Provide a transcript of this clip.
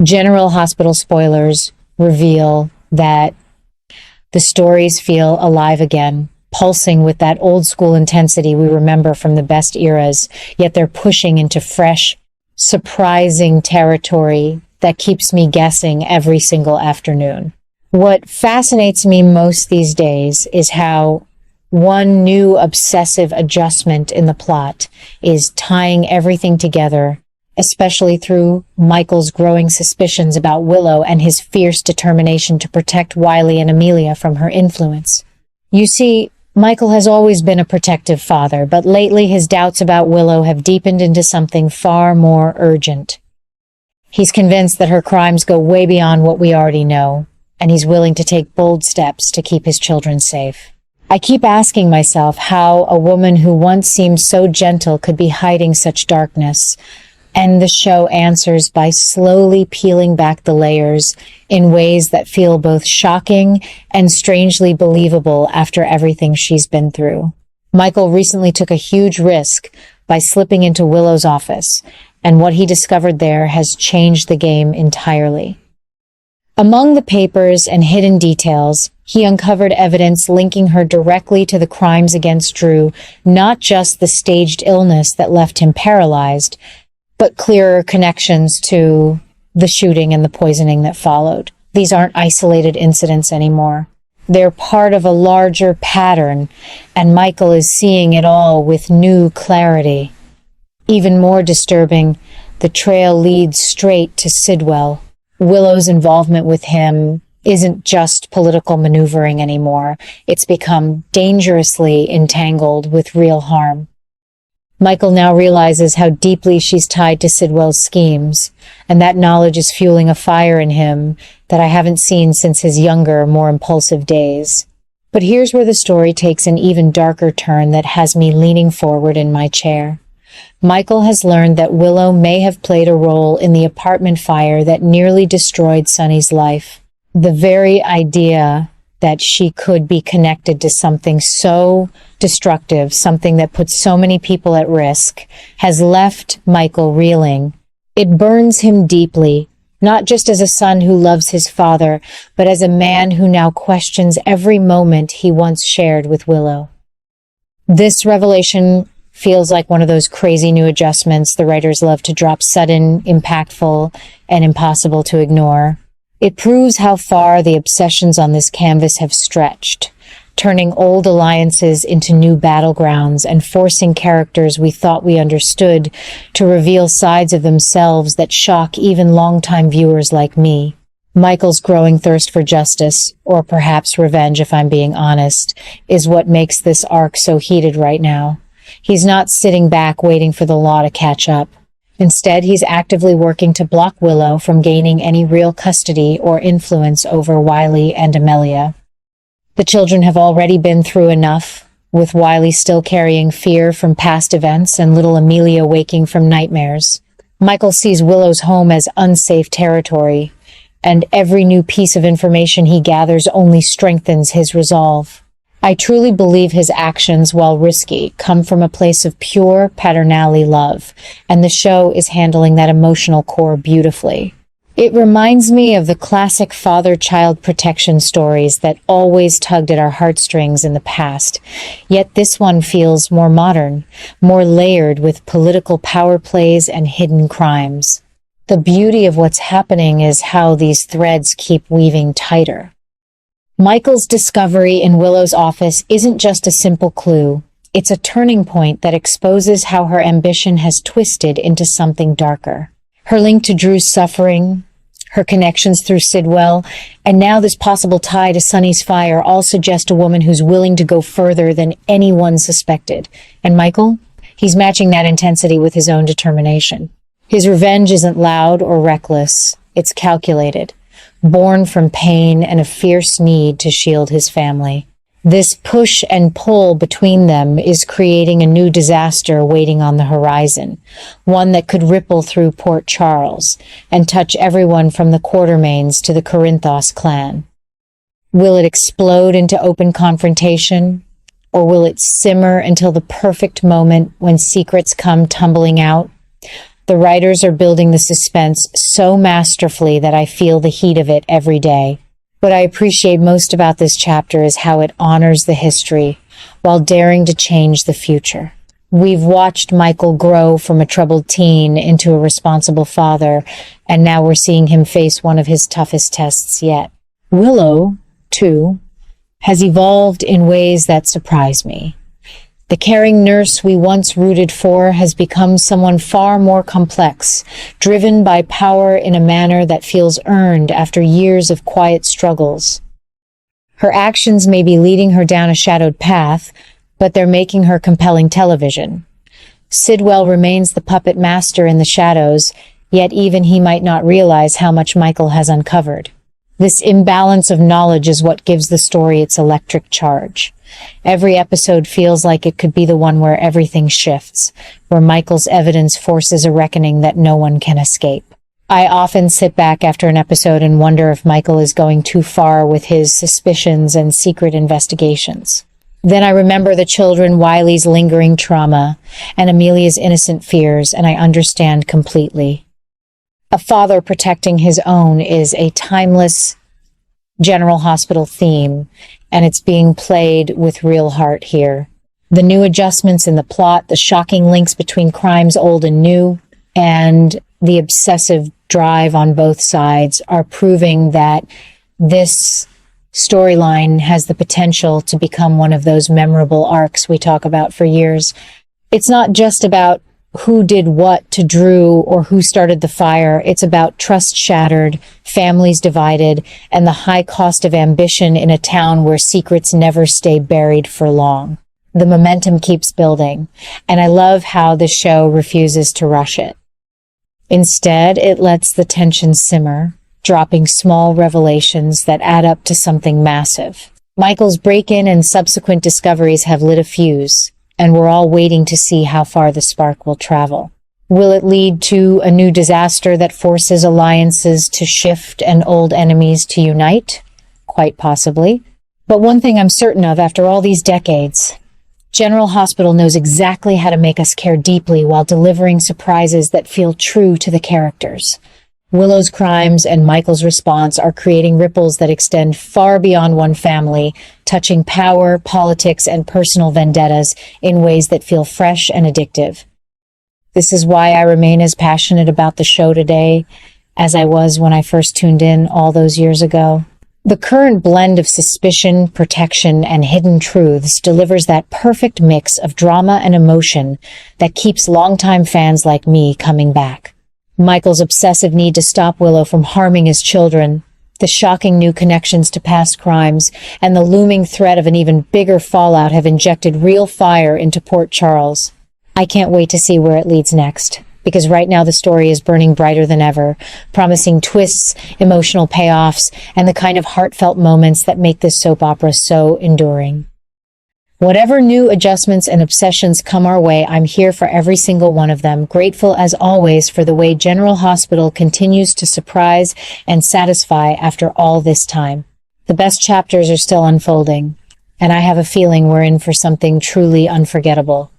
General Hospital spoilers reveal that the stories feel alive again, pulsing with that old school intensity we remember from the best eras, yet they're pushing into fresh, surprising territory that keeps me guessing every single afternoon. What fascinates me most these days is how one new obsessive adjustment in the plot is tying everything together, especially through Michael's growing suspicions about Willow and his fierce determination to protect Wiley and Amelia from her influence. You see, Michael has always been a protective father, but lately his doubts about Willow have deepened into something far more urgent. He's convinced that her crimes go way beyond what we already know, and he's willing to take bold steps to keep his children safe. I keep asking myself how a woman who once seemed so gentle could be hiding such darkness, and the show answers by slowly peeling back the layers in ways that feel both shocking and strangely believable after everything she's been through. Michael recently took a huge risk by slipping into Willow's office, and what he discovered there has changed the game entirely. Among the papers and hidden details, he uncovered evidence linking her directly to the crimes against Drew, not just the staged illness that left him paralyzed, but clearer connections to the shooting and the poisoning that followed. These aren't isolated incidents anymore. They're part of a larger pattern, and Michael is seeing it all with new clarity. Even more disturbing, the trail leads straight to Sidwell. Willow's involvement with him isn't just political maneuvering anymore. It's become dangerously entangled with real harm. Michael now realizes how deeply she's tied to Sidwell's schemes, and that knowledge is fueling a fire in him that I haven't seen since his younger, more impulsive days. But here's where the story takes an even darker turn that has me leaning forward in my chair. Michael has learned that Willow may have played a role in the apartment fire that nearly destroyed Sonny's life. The very idea that she could be connected to something so destructive, something that puts so many people at risk, has left Michael reeling. It burns him deeply, not just as a son who loves his father, but as a man who now questions every moment he once shared with Willow. This revelation feels like one of those crazy new adjustments the writers love to drop sudden, impactful, and impossible to ignore. It proves how far the obsessions on this canvas have stretched, turning old alliances into new battlegrounds and forcing characters we thought we understood to reveal sides of themselves that shock even longtime viewers like me. Michael's growing thirst for justice, or perhaps revenge if I'm being honest, is what makes this arc so heated right now. He's not sitting back waiting for the law to catch up. Instead, he's actively working to block Willow from gaining any real custody or influence over Wiley and Amelia. The children have already been through enough, with Wiley still carrying fear from past events and little Amelia waking from nightmares. Michael sees Willow's home as unsafe territory, and every new piece of information he gathers only strengthens his resolve. I truly believe his actions, while risky, come from a place of pure paternally love, and the show is handling that emotional core beautifully. It reminds me of the classic father-child protection stories that always tugged at our heartstrings in the past, yet this one feels more modern, more layered with political power plays and hidden crimes. The beauty of what's happening is how these threads keep weaving tighter. Michael's discovery in Willow's office isn't just a simple clue. It's a turning point that exposes how her ambition has twisted into something darker. Her link to Drew's suffering, her connections through Sidwell, and now this possible tie to Sonny's fire all suggest a woman who's willing to go further than anyone suspected. And Michael? He's matching that intensity with his own determination. His revenge isn't loud or reckless. It's calculated, born from pain and a fierce need to shield his family. This push and pull between them is creating a new disaster waiting on the horizon, one that could ripple through Port Charles and touch everyone from the Quartermains to the Corinthos clan. Will it explode into open confrontation, or will it simmer until the perfect moment when secrets come tumbling out? The writers are building the suspense so masterfully that I feel the heat of it every day. What I appreciate most about this chapter is how it honors the history while daring to change the future. We've watched Michael grow from a troubled teen into a responsible father, and now we're seeing him face one of his toughest tests yet. Willow, too, has evolved in ways that surprise me. The caring nurse we once rooted for has become someone far more complex, driven by power in a manner that feels earned after years of quiet struggles. Her actions may be leading her down a shadowed path, but they're making her compelling television. Sidwell remains the puppet master in the shadows, yet even he might not realize how much Michael has uncovered. This imbalance of knowledge is what gives the story its electric charge. Every episode feels like it could be the one where everything shifts, where Michael's evidence forces a reckoning that no one can escape. I often sit back after an episode and wonder if Michael is going too far with his suspicions and secret investigations. Then I remember the children Wiley's lingering trauma and Amelia's innocent fears, and I understand completely. A father protecting his own is a timeless General Hospital theme, and it's being played with real heart here. The new adjustments in the plot, the shocking links between crimes old and new, and the obsessive drive on both sides are proving that this storyline has the potential to become one of those memorable arcs we talk about for years. It's not just about who did what to Drew or who started the fire. It's about trust shattered, families divided, and the high cost of ambition in a town where secrets never stay buried for long. The momentum keeps building, and I love how the show refuses to rush it. Instead, it lets the tension simmer, dropping small revelations that add up to something massive. Michael's break-in and subsequent discoveries have lit a fuse, and we're all waiting to see how far the spark will travel. Will it lead to a new disaster that forces alliances to shift and old enemies to unite? Quite possibly. But one thing I'm certain of after all these decades, General Hospital knows exactly how to make us care deeply while delivering surprises that feel true to the characters. Willow's crimes and Michael's response are creating ripples that extend far beyond one family, touching power, politics, and personal vendettas in ways that feel fresh and addictive. This is why I remain as passionate about the show today as I was when I first tuned in all those years ago. The current blend of suspicion, protection, and hidden truths delivers that perfect mix of drama and emotion that keeps longtime fans like me coming back. Michael's obsessive need to stop Willow from harming his children, the shocking new connections to past crimes, and the looming threat of an even bigger fallout have injected real fire into Port Charles. I can't wait to see where it leads next, because right now the story is burning brighter than ever, promising twists, emotional payoffs, and the kind of heartfelt moments that make this soap opera so enduring. Whatever new adjustments and obsessions come our way, I'm here for every single one of them, grateful as always for the way General Hospital continues to surprise and satisfy after all this time. The best chapters are still unfolding, and I have a feeling we're in for something truly unforgettable.